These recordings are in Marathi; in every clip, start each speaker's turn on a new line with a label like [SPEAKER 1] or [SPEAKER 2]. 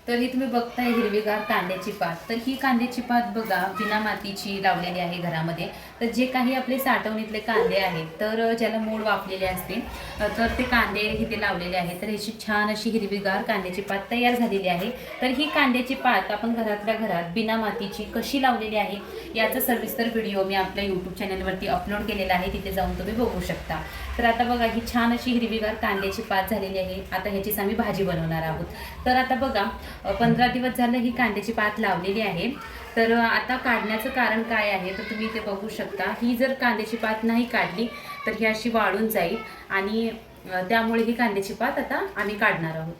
[SPEAKER 1] तर ही तुम्ही बघताय हिरवीगार कांद्याची पात. तर ही कांद्याची पात बघा बिना मातीची लावलेली आहे घरामध्ये. तर जे काही आपले साठवणीतले कांदे आहेत तर ज्याला मूळ वापलेले असते तर ते कांदे इथे लावलेले आहेत. तर ह्याची छान अशी हिरवीगार कांद्याची पात तयार झालेली आहे. तर ही कांद्याची पात आपण घरातल्या घरात बिना मातीची कशी लावलेली आहे याचा सविस्तर व्हिडिओ मी आपल्या यूट्यूब चॅनलवरती अपलोड केलेला आहे, तिथे जाऊन तुम्ही बघू शकता. तर आता बघा ही छान अशी हिरवीगार कांद्याची पात झालेली आहे. आता ह्याचीच आम्ही भाजी बनवणार आहोत. तर आता बघा 15 दिवस झालं ही कांद्याची पात लावलेली आहे. तर आता काढण्याचं कारण काय आहे तर तुम्ही इथे बघू शकता. ही जर कांद्याची पात नाही काढली तर ही अशी वाळून जाईल आणि त्यामुळे ही कांद्याची पात आता आम्ही काढणार आहोत.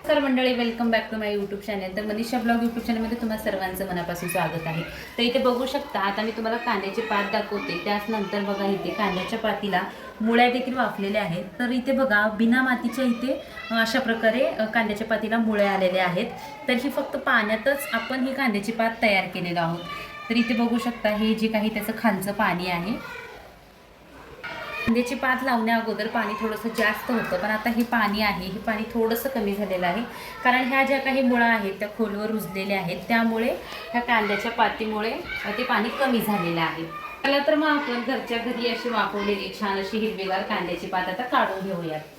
[SPEAKER 1] नमस्कार मंडळी, welcome back to my YouTube channel. तर मनीषा ब्लॉग यूट्यूब चॅनलमध्ये तुम्हाला सर्वांचं मनापासून स्वागत आहे. तर इथे बघू शकता आता मी तुम्हाला कांद्याची पात दाखवते. त्याचनंतर बघा इथे कांद्याच्या पातीला मुळ्या देखील वाफलेल्या आहेत. तर इथे बघा बिना मातीच्या इथे अशा प्रकारे कांद्याच्या पातीला मुळ्या आलेल्या आहेत. तर ही फक्त पाण्यातच आपण ही कांद्याची पात तयार केलेलं आहोत. तर इथे बघू शकता हे जे काही त्याचं खालचं पाणी आहे. कांद्याची पात लावण्या अगोदर पाणी थोडंसं जास्त होतं, पण आता हे पाणी आहे हे पाणी थोडंसं कमी झालेलं आहे. कारण ह्या ज्या काही मुळा आहेत त्या खोलवर रुजलेल्या आहेत, त्यामुळे ह्या कांद्याच्या पातीमुळे ते पाणी कमी झालेलं आहे. चला तर मग आपण घरच्या घरी अशी वापरलेली छान अशी हिरवीगार कांद्याची पात आता काढून घेऊयात.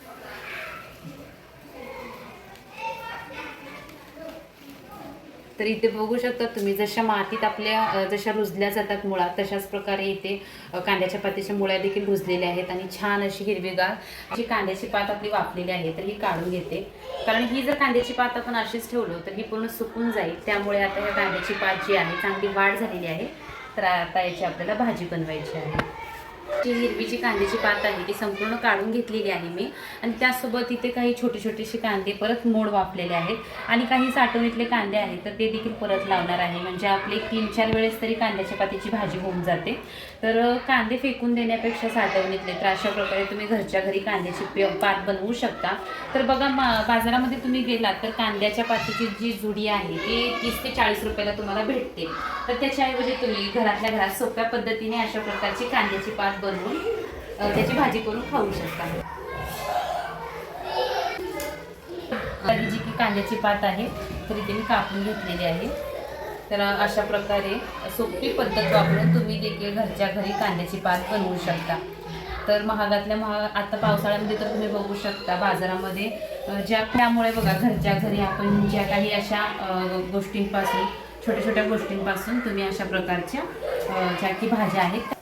[SPEAKER 1] तर इथे बघू शकता तुम्ही जशा मातीत आपल्या जशा रुजल्या जातात मुळा तशाच प्रकारे इथे कांद्याच्या पातीच्या मुळ्या देखील रुजलेल्या आहेत आणि छान अशी हिरवीगार अशी कांद्याची पात आपली वापलेली आहे. तर ही काढून घेते, कारण ही जर कांद्याची पात आपण अशीच ठेवलो तर ही पूर्ण सुकून जाईल. त्यामुळे आता ह्या कांद्याची पात जी आहे चांगली वाढ झालेली आहे. तर आता याची आपल्याला भाजी बनवायची आहे. जी हिरवी जी कांद्याची पात आहे ती संपूर्ण काढून घेतलेली आहे मी. आणि त्यासोबत इथे काही छोटे छोटेसे कांदे परत मोड वापलेले आहेत आणि काही साठवणीतले कांदे आहेत तर ते देखील परत लावणार आहे. म्हणजे आपले 3-4 वेळेस तरी कांद्याच्या पातीची भाजी होऊन जाते. तर कांदे फेकून देण्यापेक्षा साठवणीतले तर अशा प्रकारे तुम्ही घरच्या घरी कांद्याची पात बनवू शकता. तर बघा बाजारामध्ये तुम्ही गेलात तर कांद्याच्या पातीची जी जुडी आहे ती 30 ते 40 रुपयाला तुम्हाला भेटते. तर त्याच्याऐवजी तुम्ही घरातल्या घरात सोप्या पद्धतीने अशा प्रकारची कांद्याची पात बनवून त्याची भाजी करून खाऊ शकता. जी की कांद्याची पात आहे तर इथे मी कापून घेतलेली आहे. तर अशा प्रकारे सोपी पद्धत वापरून तुम्ही देखील घरच्या घरी कांद्याची पात बनवू शकता. तर महागातल्या महाग आता पावसाळ्यामध्ये तर तुम्ही बघू शकता बाजारामध्ये त्यामुळे बघा घरच्या घरी आपण ज्या काही अशा गोष्टींपासून छोट्या छोट्या गोष्टींपासून तुम्ही अशा प्रकारच्या ज्या की भाज्या आहेत.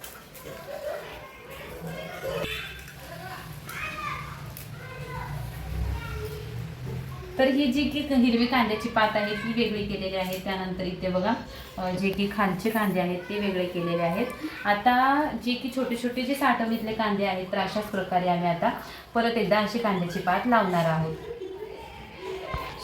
[SPEAKER 1] तर ही जी की हिरवी कांद्याची पात आहे ती वेगळी केलेली आहे. त्यानंतर इथे बघा जे की खालचे कांदे आहेत ते वेगळे केलेले आहेत. आता जे की छोटे छोटे जे साठवणीतले कांदे आहेत तर अशाच प्रकारे आम्ही आता परत एकदा अशी कांद्याची पात लावणार आहोत.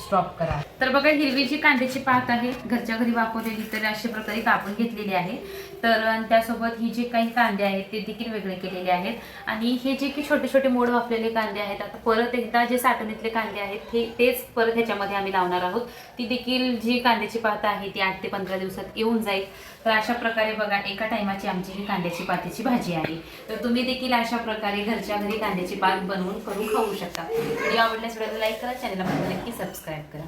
[SPEAKER 1] स्टॉप करा. तर बघा हिरवी जी कांद्याची पात आहे घरच्या घरी वापरलेली तर अशा प्रकारे कापून घेतलेली आहे. तर त्यासोबत ही जे काही कांदे आहेत ते देखील वेगळे केलेले आहेत. आणि हे जे की छोटे छोटे मोड वापरलेले कांदे आहेत आता परत एकदा जे साठवणीतले कांदे आहेत तेच परत ह्याच्यामध्ये आम्ही लावणार आहोत. ती देखील जी कांद्याची पात आहे ती 8 ते 15 दिवसात येऊन जाईल. तर अशा प्रकारे बघा एका टायमाची आमची ही कांद्याची पातीची भाजी आहे. तर तुम्ही देखील अशा प्रकारे घरच्या घरी कांद्याची पात बनवून करून खाऊ शकता. व्हिडिओ आवडल्यास व्हिडिओला लाईक करा, चॅनलला नक्की सबस्क्राईब करा.